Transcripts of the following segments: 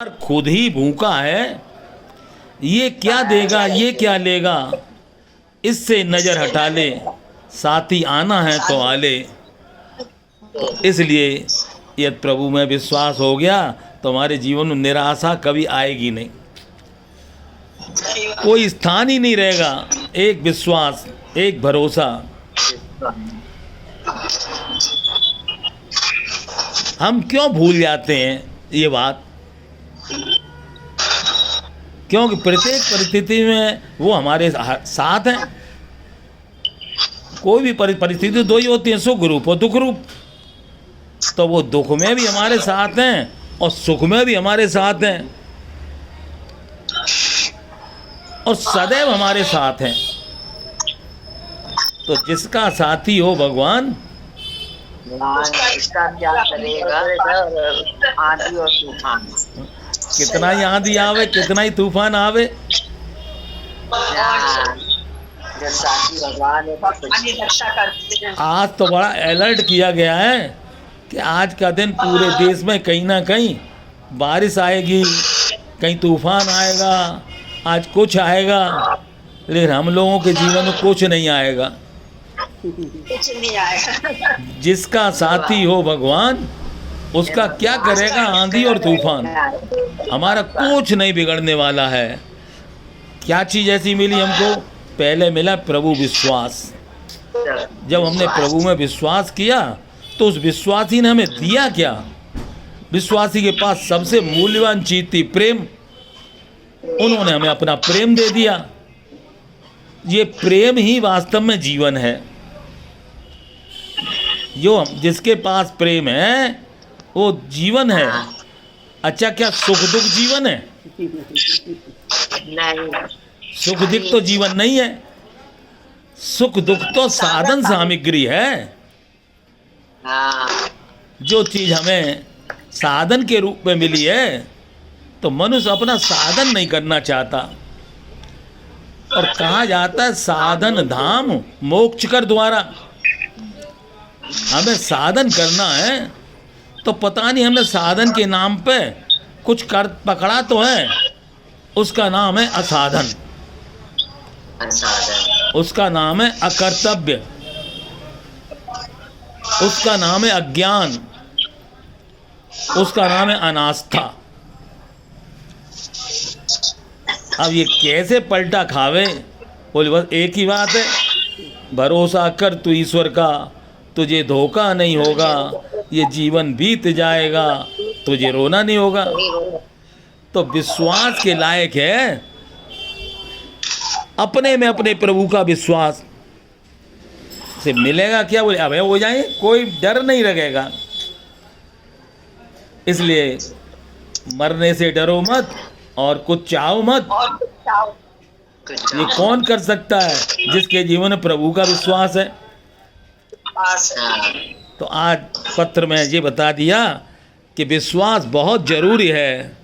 खुद ही भूखा है, ये क्या देगा ये क्या लेगा, इससे नज़र हटा ले, साथी आना है तो आ ले। इसलिए यदि प्रभु में विश्वास हो गया तो हमारे जीवन में निराशा कभी आएगी नहीं, कोई स्थान ही नहीं रहेगा। एक विश्वास, एक भरोसा। हम क्यों भूल जाते हैं ये बात? क्योंकि प्रत्येक परिस्थिति में वो हमारे साथ हैं। कोई भी परिस्थिति दो ही होती है, सुख रूप और दुख रूप। तो वो दुख में भी हमारे साथ हैं और सुख में भी हमारे साथ हैं और सदैव हमारे साथ हैं। तो जिसका साथी हो भगवान, इसका क्या करेगा? आंधी और तूफान, कितना ही आंधी आवे, कितना ही तूफान आवे, जब साथी भगवान रक्षा करते हैं। आज तो बड़ा अलर्ट किया गया है कि आज का दिन पूरे देश में कहीं ना कहीं बारिश आएगी, कहीं तूफान आएगा, आज कुछ आएगा। लेकिन हम लोगों के जीवन में कुछ नहीं आएगा। कुछ नहीं आएगा। जिसका साथी हो भगवान, उसका क्या करेगा आंधी और तूफान। हमारा कुछ नहीं बिगड़ने वाला है। क्या चीज़ ऐसी मिली हमको? पहले मिला प्रभु विश्वास। जब हमने प्रभु में विश्वास किया तो उस विश्वासी ने हमें दिया क्या? विश्वासी के पास सबसे मूल्यवान चीज थी प्रेम। उन्होंने हमें अपना प्रेम दे दिया। ये प्रेम ही वास्तव में जीवन है। जिसके पास प्रेम है वो जीवन है। अच्छा, क्या सुख दुख जीवन है? नहीं, सुख दुख तो जीवन नहीं है। सुख दुख तो साधन सामग्री है। जो चीज हमें साधन के रूप में मिली है, तो मनुष्य अपना साधन नहीं करना चाहता। और कहा जाता है साधन धाम मोक्ष कर द्वारा। हमें साधन करना है तो पता नहीं हमने साधन के नाम पे कुछ कर पकड़ा तो है। उसका नाम है असाधन, उसका नाम है अकर्तव्य, उसका नाम है अज्ञान, उसका नाम है अनास्था। अब ये कैसे पलटा खावे? बोले बस एक ही बात है, भरोसा कर तू ईश्वर का, तुझे धोखा नहीं होगा, ये जीवन बीत जाएगा, तुझे रोना नहीं होगा। तो विश्वास के लायक है अपने में अपने प्रभु का विश्वास से मिलेगा क्या? बोले अब हो जाए, कोई डर नहीं लगेगा। इसलिए मरने से डरो मत और कुछ चाहो मत। ये कौन कर सकता है? जिसके जीवन में प्रभु का विश्वास है। तो आज पत्र में ये बता दिया कि विश्वास बहुत जरूरी है।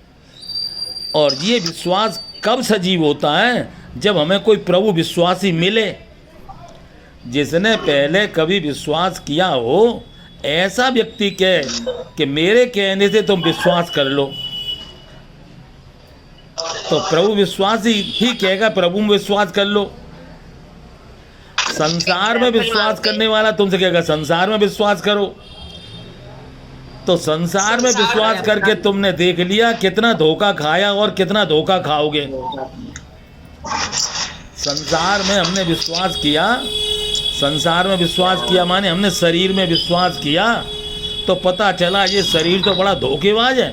और ये विश्वास कब सजीव होता है? जब हमें कोई प्रभु विश्वासी मिले, जिसने पहले कभी विश्वास किया हो। ऐसा व्यक्ति कहे कि मेरे कहने से तुम विश्वास कर लो, तो प्रभु विश्वासी ही कहेगा प्रभु में विश्वास कर लो। संसार में विश्वास करने वाला तुमसे कहेगा संसार में विश्वास करो। तो संसार में विश्वास करके तुमने देख लिया कितना धोखा खाया और कितना धोखा खाओगे। संसार में हमने विश्वास किया, संसार में विश्वास किया माने हमने शरीर में विश्वास किया, तो पता चला ये शरीर तो बड़ा धोखेबाज है।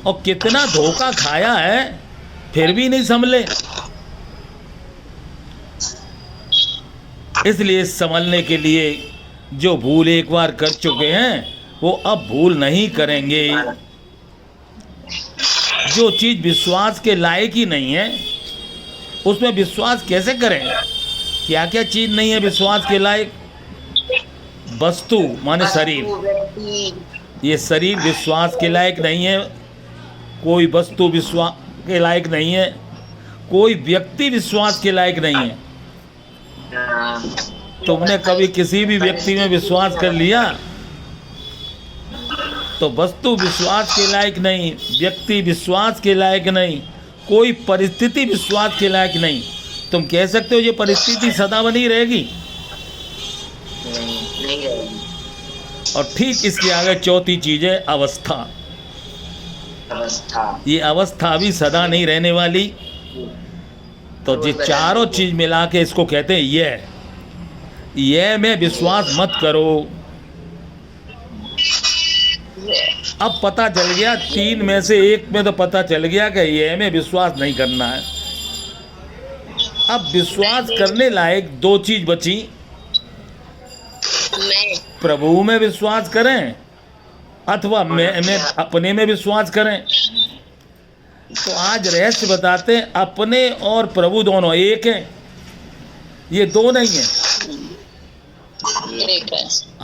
और कितना धोखा खाया है, फिर भी नहीं संभले। इसलिए संभलने के लिए जो भूल एक बार कर चुके हैं वो अब भूल नहीं करेंगे। जो चीज विश्वास के लायक ही नहीं है उसमें विश्वास कैसे करें? क्या क्या चीज नहीं है विश्वास के लायक? वस्तु माने शरीर, ये शरीर विश्वास के लायक नहीं है। कोई वस्तु विश्वास के लायक नहीं है। कोई व्यक्ति विश्वास के लायक नहीं है। तुमने कभी किसी भी व्यक्ति में विश्वास कर लिया? तो वस्तु विश्वास के लायक नहीं, व्यक्ति विश्वास के लायक नहीं, कोई परिस्थिति विश्वास के लायक नहीं। तुम कह सकते हो ये परिस्थिति सदा बनी रहेगी? नहीं रहेगी। और ठीक इसके आगे चौथी चीज है अवस्था। अवस्था, ये अवस्था भी सदा नहीं रहने वाली। तो ये चारों चीज मिला के इसको कहते हैं ये में विश्वास मत करो। अब पता चल गया, तीन में से एक में तो पता चल गया कि ये में विश्वास नहीं करना है। अब विश्वास करने लायक दो चीज बची, प्रभु में विश्वास करें अथवा मैं अपने में विश्वास करें। तो आज रहस्य बताते हैं, अपने और प्रभु दोनों एक हैं, ये दो नहीं है।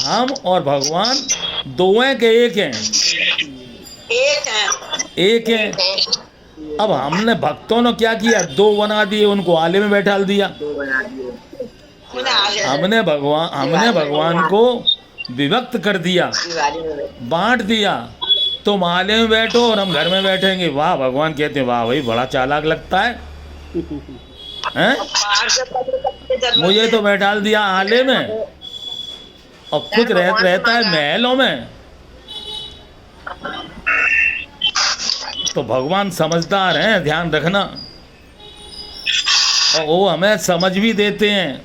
हम और भगवान दो हैं कि एक हैं? एक हैं। अब हमने भक्तों ने क्या किया, दो बना दिए, उनको आले में बैठा दिया। हमने भगवान को विभक्त कर दिया, बांट दिया। तुम आले में बैठो और हम घर में बैठेंगे। वाह, भगवान कहते हैं वाह भाई बड़ा चालाक लगता है, हैं? मुझे तो बैठा दिया आले में और खुद रहता है महलों में। तो भगवान समझदार हैं, ध्यान रखना। और वो हमें समझ भी देते हैं,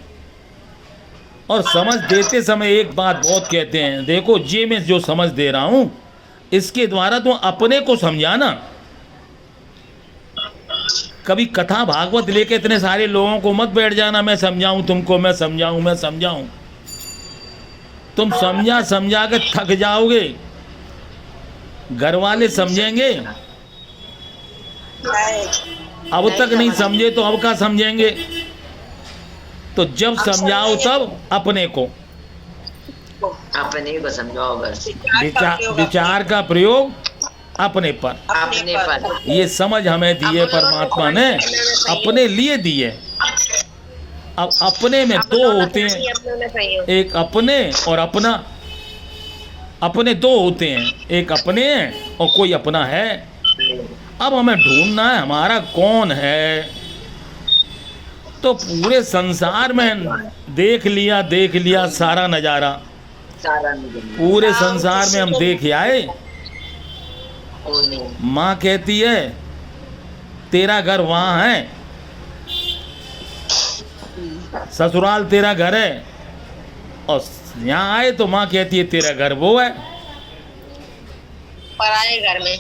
और समझ देते समय एक बात बहुत कहते हैं, देखो ये मैं जो समझ दे रहा हूं इसके द्वारा तुम अपने को समझाना। कभी कथा भागवत लेके इतने सारे लोगों को मत बैठ जाना, मैं समझाऊं तुमको, मैं समझाऊं। तुम समझा के थक जाओगे। घर वाले समझेंगे, अब तक नहीं समझे तो अब का समझेंगे। तो जब समझाओ तब अपने को समझाओ बस। विचार का प्रयोग अपने पर। ये समझ हमें दिए परमात्मा ने, अपने लिए दिए। अब अपने में दो होते हैं, एक अपने और अपना। अपने दो होते हैं, एक अपने हैं और कोई अपना है। अब हमें ढूंढना है हमारा कौन है। तो पूरे संसार में देख लिया सारा नजारा, पूरे संसार में हम देख आए। माँ कहती है तेरा घर वहाँ है, ससुराल तेरा घर है, और यहाँ आए तो माँ कहती है तेरा घर वो है, पराए घर में।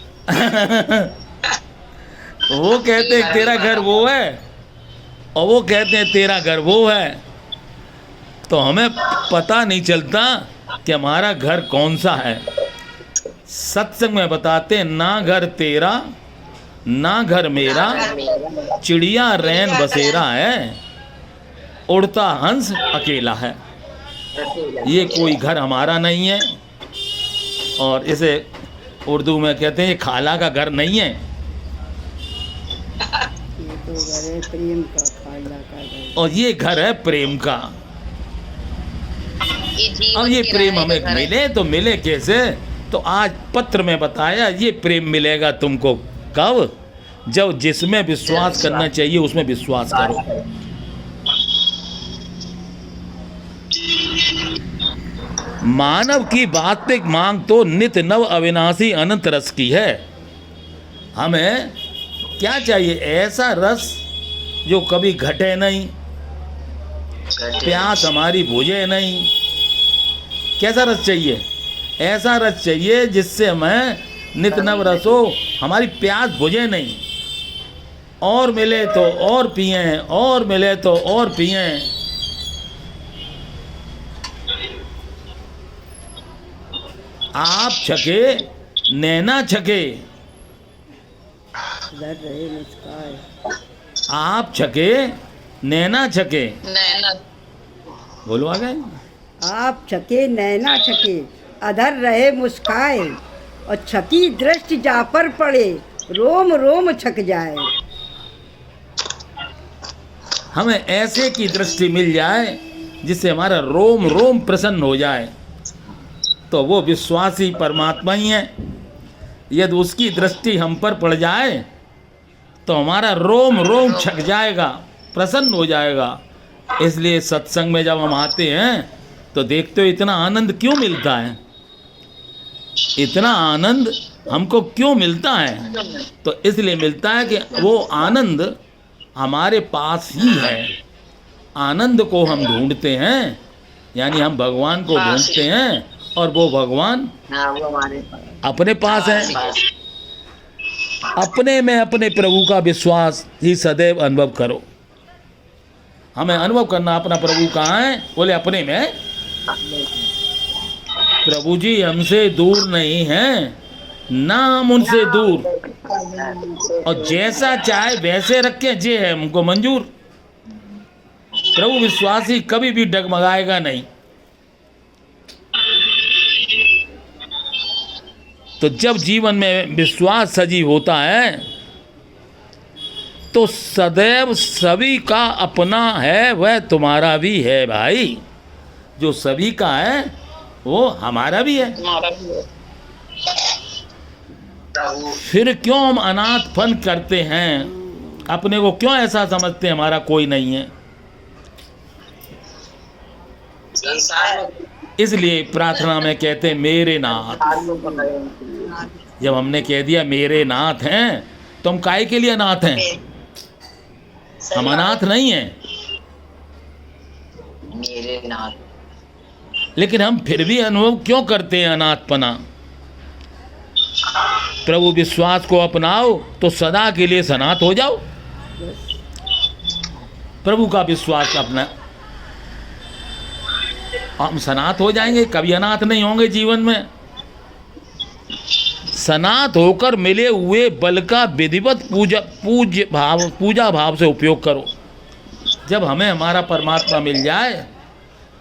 वो कहते हैं तेरा घर वो है, और वो कहते हैं तेरा घर वो है। तो हमें पता नहीं चलता कि हमारा घर कौन सा है। सत्संग में बताते हैं ना घर तेरा ना घर मेरा, चिड़िया रैन बसेरा है, उड़ता हंस अकेला है। ये कोई घर हमारा नहीं है, और इसे उर्दू में कहते हैं ये खाला का घर नहीं है। ये तो घर है प्रेम का, खाला का घर। और ये घर है प्रेम का। अब ये प्रेम हमें मिले तो मिले कैसे? तो आज पत्र में बताया ये प्रेम मिलेगा तुमको कब? जब जिसमें विश्वास करना चाहिए उसमें विश्वास करो। मानव की वास्तविक मांग तो नित्य नव अविनाशी अनंत रस की है। हमें क्या चाहिए? ऐसा रस जो कभी घटे नहीं, प्यास हमारी बुझे नहीं। कैसा रस चाहिए? ऐसा रस चाहिए जिससे हमें नित्य नव रस हो, हमारी प्यास बुझे नहीं। और मिले तो और पिए, और मिले तो और पिए। आप छके नैना छके, डर रहे मुस्काए। आप छके नैना छके। नैना बोलो आगे। आप छके नैना छके, अधर रहे मुस्काए, और छकी दृष्टि जा पर पड़े, रोम रोम छक जाए। हमें ऐसे की दृष्टि मिल जाए जिससे हमारा रोम रोम प्रसन्न हो जाए। तो वो विश्वासी परमात्मा ही है। यदि उसकी दृष्टि हम पर पड़ जाए तो हमारा रोम रोम छक जाएगा, प्रसन्न हो जाएगा। इसलिए सत्संग में जब हम आते हैं तो देखते हो इतना आनंद क्यों मिलता है, इतना आनंद हमको क्यों मिलता है? तो इसलिए मिलता है कि वो आनंद हमारे पास ही है। आनंद को हम ढूंढते हैं, यानी हम भगवान को ढूंढते हैं और वो भगवान हाँ, वो हमारे पास अपने पास है। अपने में अपने प्रभु का विश्वास ही सदैव अनुभव करो। हमें अनुभव करना अपना प्रभु कहाँ है, बोले अपने में। प्रभु जी हमसे दूर नहीं हैं, ना हम उनसे दूर, और जैसा चाहे वैसे रखें, जे है हमको मंजूर। प्रभु विश्वासी कभी भी डगमगाएगा नहीं। तो जब जीवन में विश्वास सजीव होता है तो सदैव सभी का अपना है वह तुम्हारा भी है भाई। जो सभी का है वो हमारा भी है। फिर क्यों हम अनाथपन करते हैं? अपने को क्यों ऐसा समझते हैं हमारा कोई नहीं है? इसलिए प्रार्थना में कहते हैं मेरे नाथ। जब हमने कह दिया मेरे नाथ हैं तो हम काहे के लिए अनाथ हैं? हम अनाथ नहीं हैं, मेरे नाथ। लेकिन हम फिर भी अनुभव क्यों करते हैं अनाथपना? प्रभु विश्वास को अपनाओ तो सदा के लिए सनात हो जाओ। प्रभु का विश्वास अपना, हम सनात हो जाएंगे, कभी अनाथ नहीं होंगे जीवन में। सनात होकर मिले हुए बल का विधिवत पूजा भाव से उपयोग करो। जब हमें हमारा परमात्मा मिल जाए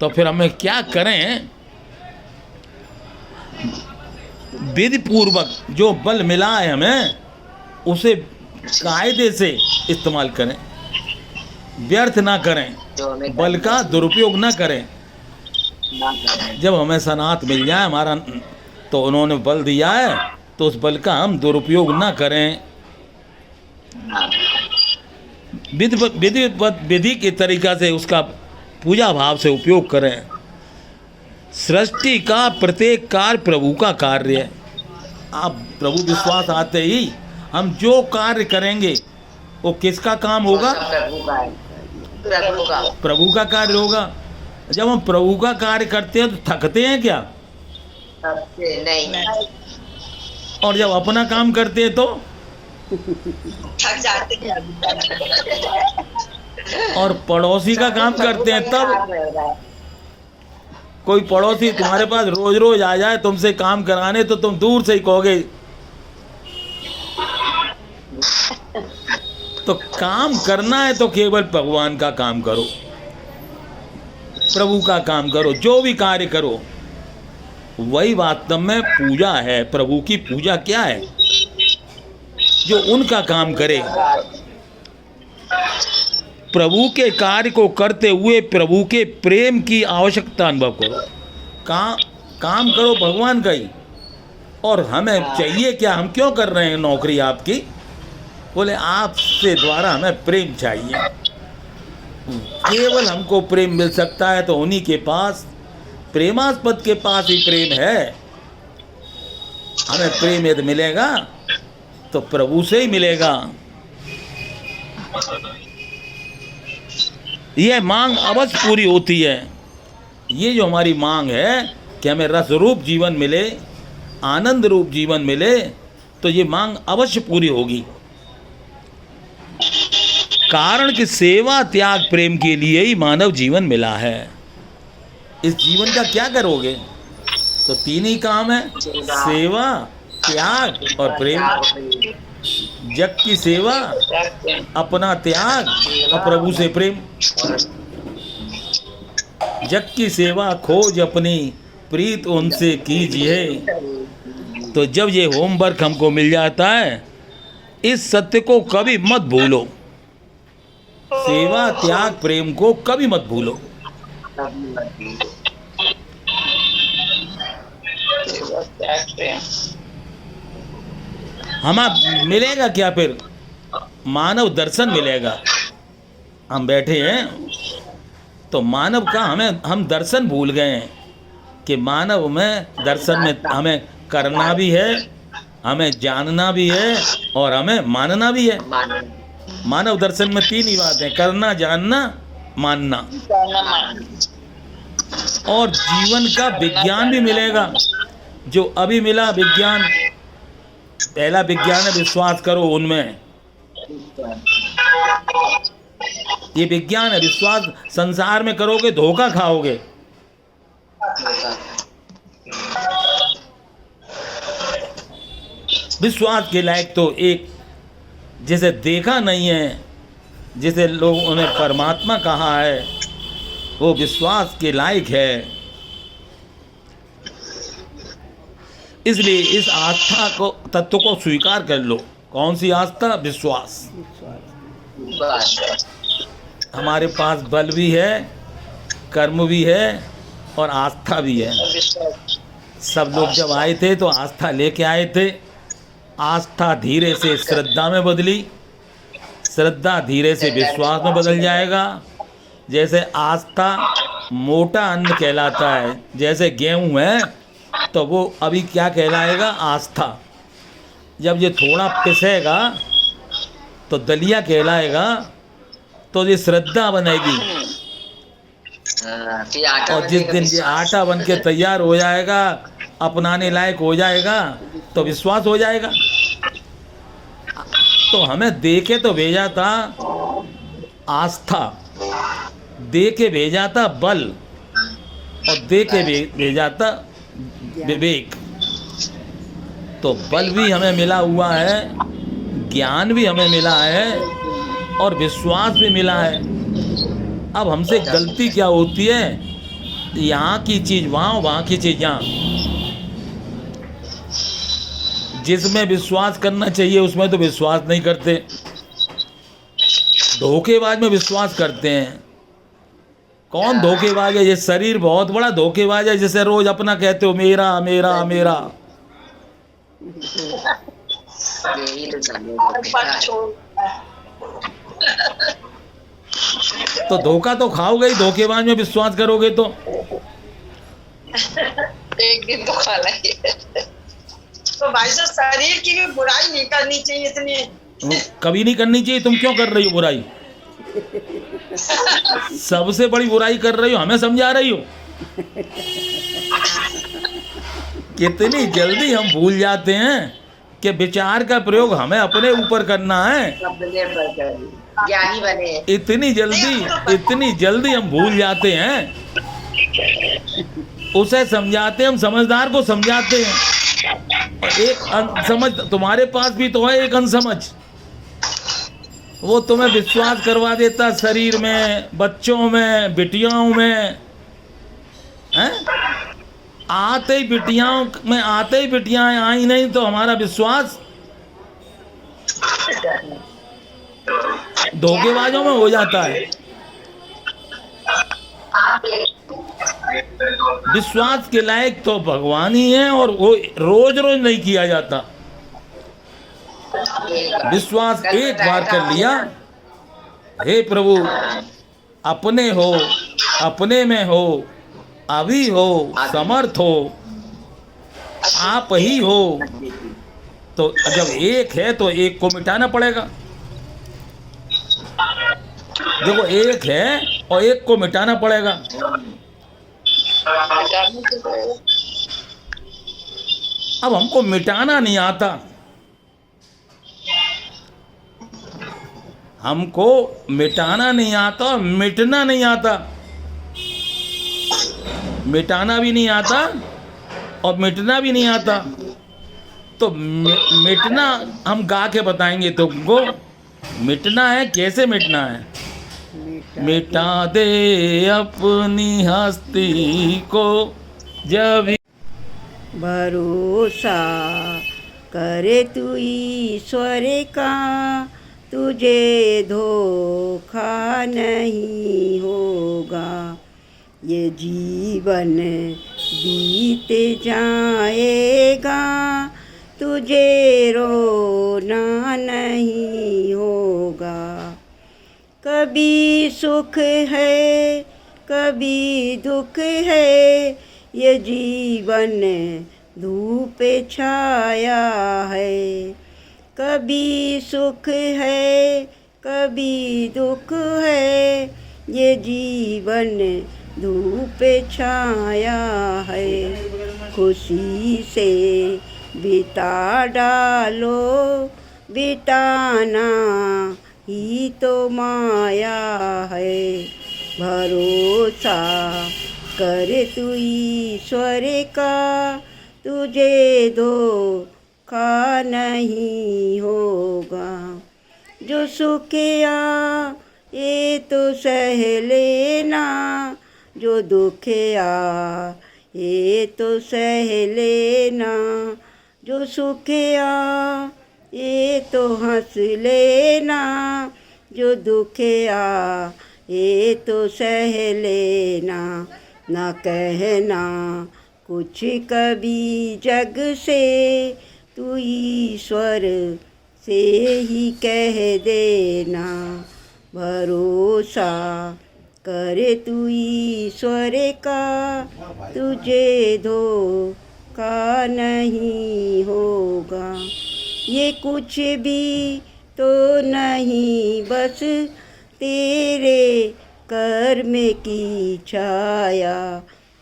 तो फिर हमें क्या करें? विधि पूर्वक जो बल मिला है हमें उसे कायदे से इस्तेमाल करें, व्यर्थ ना करें, बल का दुरुपयोग ना करें। जब हमें सनात मिल जाए हमारा, तो उन्होंने बल दिया है तो उस बल का हम दुरुपयोग ना करें। विधि के तरीका से उसका पूजा भाव से उपयोग करें। सृष्टि का प्रत्येक कार्य प्रभु का कार्य है। आप प्रभु विश्वास आते ही हम जो कार्य करेंगे वो किसका काम होगा? प्रभु का कार्य होगा। जब हम प्रभु का कार्य करते हैं तो थकते हैं क्या? नहीं। और जब अपना काम करते हैं तो थक जाते हैं। और पड़ोसी का काम करते हैं तब कोई पड़ोसी तुम्हारे पास रोज रोज आ जाए तुमसे काम कराने तो तुम दूर से ही कहोगे। तो काम करना है तो केवल भगवान का काम करो, प्रभु का काम करो। जो भी कार्य करो वही वास्तव में पूजा है। प्रभु की पूजा क्या है? जो उनका काम करे। प्रभु के कार्य को करते हुए प्रभु के प्रेम की आवश्यकता अनुभव करो। काम करो भगवान का ही। और हमें चाहिए क्या? हम क्यों कर रहे हैं नौकरी आपकी? बोले आपसे द्वारा हमें प्रेम चाहिए। केवल हमको प्रेम मिल सकता है तो उन्हीं के पास, प्रेमास्पद के पास ही प्रेम है। हमें प्रेम यदि मिलेगा तो प्रभु से ही मिलेगा। यह मांग अवश्य पूरी होती है। ये जो हमारी मांग है कि हमें रस रूप जीवन मिले, आनंद रूप जीवन मिले, तो ये मांग अवश्य पूरी होगी। कारण कि सेवा त्याग प्रेम के लिए ही मानव जीवन मिला है। इस जीवन का क्या करोगे? तो तीन ही काम है, सेवा, त्याग और प्रेम। जग की सेवा, अपना त्याग और प्रभु से प्रेम। जग की सेवा खोज अपनी प्रीत उनसे कीजिए। तो जब ये होमवर्क हमको मिल जाता है, इस सत्य को कभी मत भूलो। सेवा त्याग प्रेम को कभी मत भूलो। हमें मिलेगा क्या फिर? मानव दर्शन मिलेगा। हम बैठे हैं तो मानव का हम दर्शन भूल गए हैं कि मानव में दर्शन में हमें करना भी है, हमें जानना भी है और हमें मानना भी है। मानव दर्शन में तीन ही बातें: करना, जानना, मानना। और जीवन का विज्ञान भी मिलेगा, जो अभी मिला विज्ञान। पहला विज्ञान है विश्वास करो उनमें। ये विज्ञान है। विश्वास संसार में करोगे धोखा खाओगे। विश्वास के लायक तो एक जिसे देखा नहीं है, जिसे लोगों ने परमात्मा कहा है, वो विश्वास के लायक है। इसलिए इस आस्था को, तत्व को स्वीकार कर लो। कौन सी आस्था? विश्वास। हमारे पास बल भी है, कर्म भी है और आस्था भी है। सब लोग जब आए थे तो आस्था लेके आए थे। आस्था धीरे से श्रद्धा में बदली, श्रद्धा धीरे से विश्वास में बदल जाएगा। जैसे आस्था मोटा अन्न कहलाता है, जैसे गेहूं है तो वो अभी क्या कहलाएगा? आस्था। जब ये थोड़ा पिसेगा तो दलिया कहलाएगा, तो ये श्रद्धा बनेगी। और जिस दिन ये आटा बन के तैयार हो जाएगा, अपनाने लायक हो जाएगा, तो विश्वास हो जाएगा। तो हमें दे के तो भेजा था आस्था, दे के भेजा था बल, और दे के भेजा था विवेक। तो बल भी हमें मिला हुआ है, ज्ञान भी हमें मिला है और विश्वास भी मिला है। अब हमसे गलती क्या होती है? यहाँ की चीज़ वहाँ, वहाँ की चीज़ यहाँ। जिसमें विश्वास करना चाहिए उसमें तो विश्वास नहीं करते, धोखेबाज में विश्वास करते हैं। कौन धोखेबाज है? ये शरीर बहुत बड़ा धोखेबाज है, जिसे रोज अपना कहते हो मेरा मेरा मेरा। तो धोखा तो खाओगे ही, धोखेबाज में विश्वास करोगे तो। एक दिन तो खा लेंगे। तो भाई साहब शरीर की भी बुराई नहीं करनी चाहिए इतनी। कभी नहीं करनी चाहिए। तुम क्यों कर रही हो बुराई? सबसे बड़ी बुराई कर रही हो, हमें समझा रही हो। कितनी जल्दी हम भूल जाते हैं कि विचार का प्रयोग हमें अपने ऊपर करना है। ज्ञानी बने। इतनी जल्दी हम भूल जाते हैं। उसे समझाते, हम समझदार को समझाते हैं। और एक समझ तुम्हारे पास भी तो है, एक अनसमझ, वो तुम्हें विश्वास करवा देता शरीर में, बच्चों में, बिटियाओं में। हैं? आते ही बिटियां आई नहीं तो हमारा विश्वास धोखेबाजों में हो जाता है। विश्वास के लायक तो भगवान ही है, और वो रोज रोज नहीं किया जाता। विश्वास एक बार कर लिया, हे प्रभु अपने हो, अपने में हो, अभी हो, समर्थ हो, आप ही हो। तो जब एक है तो एक को मिटाना पड़ेगा। देखो एक है और एक को मिटाना पड़ेगा। अब हमको मिटाना नहीं आता, हमको मिटाना नहीं आता, मिटना नहीं आता। मिटाना भी नहीं आता और मिटना भी नहीं आता। तो मिटना हम गा के बताएंगे तुमको। मिटना है, कैसे मिटना है? मिटा दे अपनी हस्ती को जब भरोसा करे तू ईश्वर का, तुझे धोखा नहीं होगा। ये जीवन बीत जाएगा तुझे रोना नहीं होगा। कभी सुख है कभी दुख है, ये जीवन धूप छाया है। कभी सुख है कभी दुख है, ये जीवन धूप छाया है। खुशी से बिता डालो, बिताना ही तो माया है। भरोसा कर तू ईश्वर का, तुझे धोखा नहीं होगा। जो सुख ये तो सह लेना, जो दुख ये तो सह लेना। जो सुख ये तो हंस लेना, जो दुख ये तो सह लेना। ना कहना कुछ कभी जग से, तू ईश्वर से ही कह देना। भरोसा कर तू ईश्वर का, तुझे धोखा नहीं होगा। ये कुछ भी तो नहीं, बस तेरे कर्म की छाया।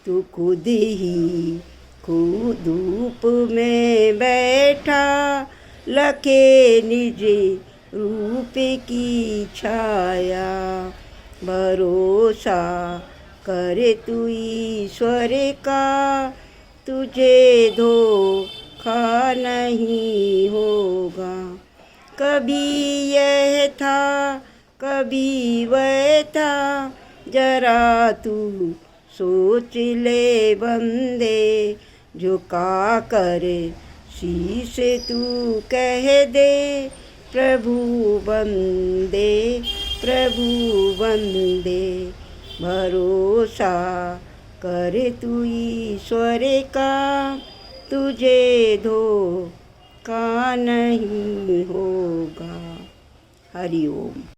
तू खुद ही खुद धूप में बैठा, लखे निज रूप की छाया। भरोसा कर तू ईश्वर का, तुझे धोखा नहीं होगा। कभी यह था कभी वह था, जरा तू सोच ले बंदे। झुका कर शीश तू कह दे, प्रभु बंदे प्रभु बंदे। भरोसा कर तू ईश्वर का, तुझे धोखा नहीं होगा। हरि ओम।